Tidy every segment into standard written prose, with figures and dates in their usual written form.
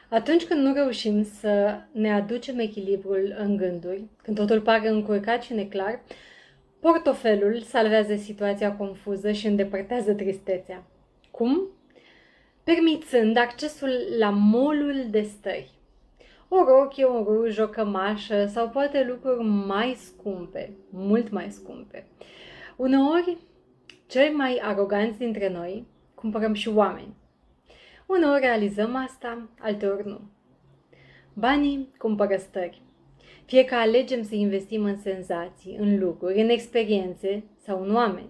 Atunci când nu reușim să ne aducem echilibrul în gânduri, când totul pare încurcat și neclar, portofelul salvează situația confuză și îndepărtează tristețea. Cum? Permițând accesul la molul de stări. O rochie, un ruj, o cămașă sau poate lucruri mai scumpe, mult mai scumpe. Uneori, cei mai aroganți dintre noi cumpărăm și oameni. Uneori realizăm asta, alteori nu. Banii cumpără stări. Fie că alegem să investim în senzații, în lucruri, în experiențe sau în oameni.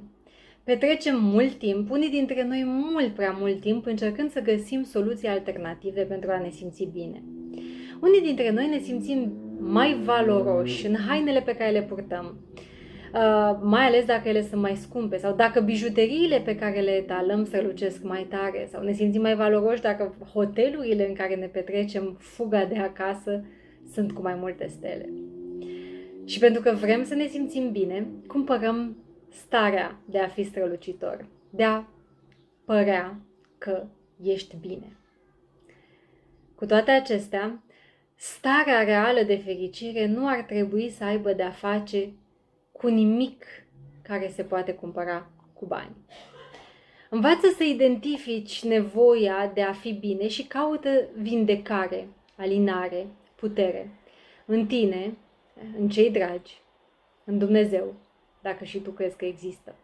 Petrecem mult timp, unii dintre noi mult prea mult timp, încercând să găsim soluții alternative pentru a ne simți bine. Unii dintre noi ne simțim mai valoroși în hainele pe care le purtăm, mai ales dacă ele sunt mai scumpe sau dacă bijuteriile pe care le etalăm strălucesc mai tare sau ne simțim mai valoroși dacă hotelurile în care ne petrecem fuga de acasă sunt cu mai multe stele. Și pentru că vrem să ne simțim bine, cumpărăm starea de a fi strălucitor, de a părea că ești bine. Cu toate acestea, starea reală de fericire nu ar trebui să aibă de-a face cu nimic care se poate cumpăra cu bani. Învață să identifici nevoia de a fi bine și caută vindecare, alinare, putere în tine, în cei dragi, în Dumnezeu, dacă și tu crezi că există.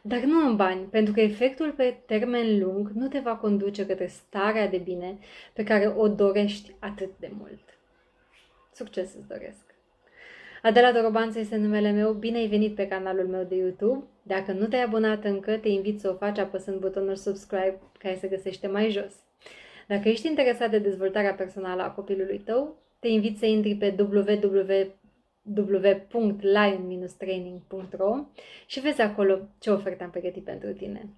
Dar nu în bani, pentru că efectul pe termen lung nu te va conduce către starea de bine pe care o dorești atât de mult. Succes îți doresc! Adela Dorobanță este numele meu, bine ai venit pe canalul meu de YouTube. Dacă nu te-ai abonat încă, te invit să o faci apăsând butonul subscribe, care se găsește mai jos. Dacă ești interesat de dezvoltarea personală a copilului tău, te invit să intri pe www.lion-training.ro și vezi acolo ce oferte am pregătit pentru tine.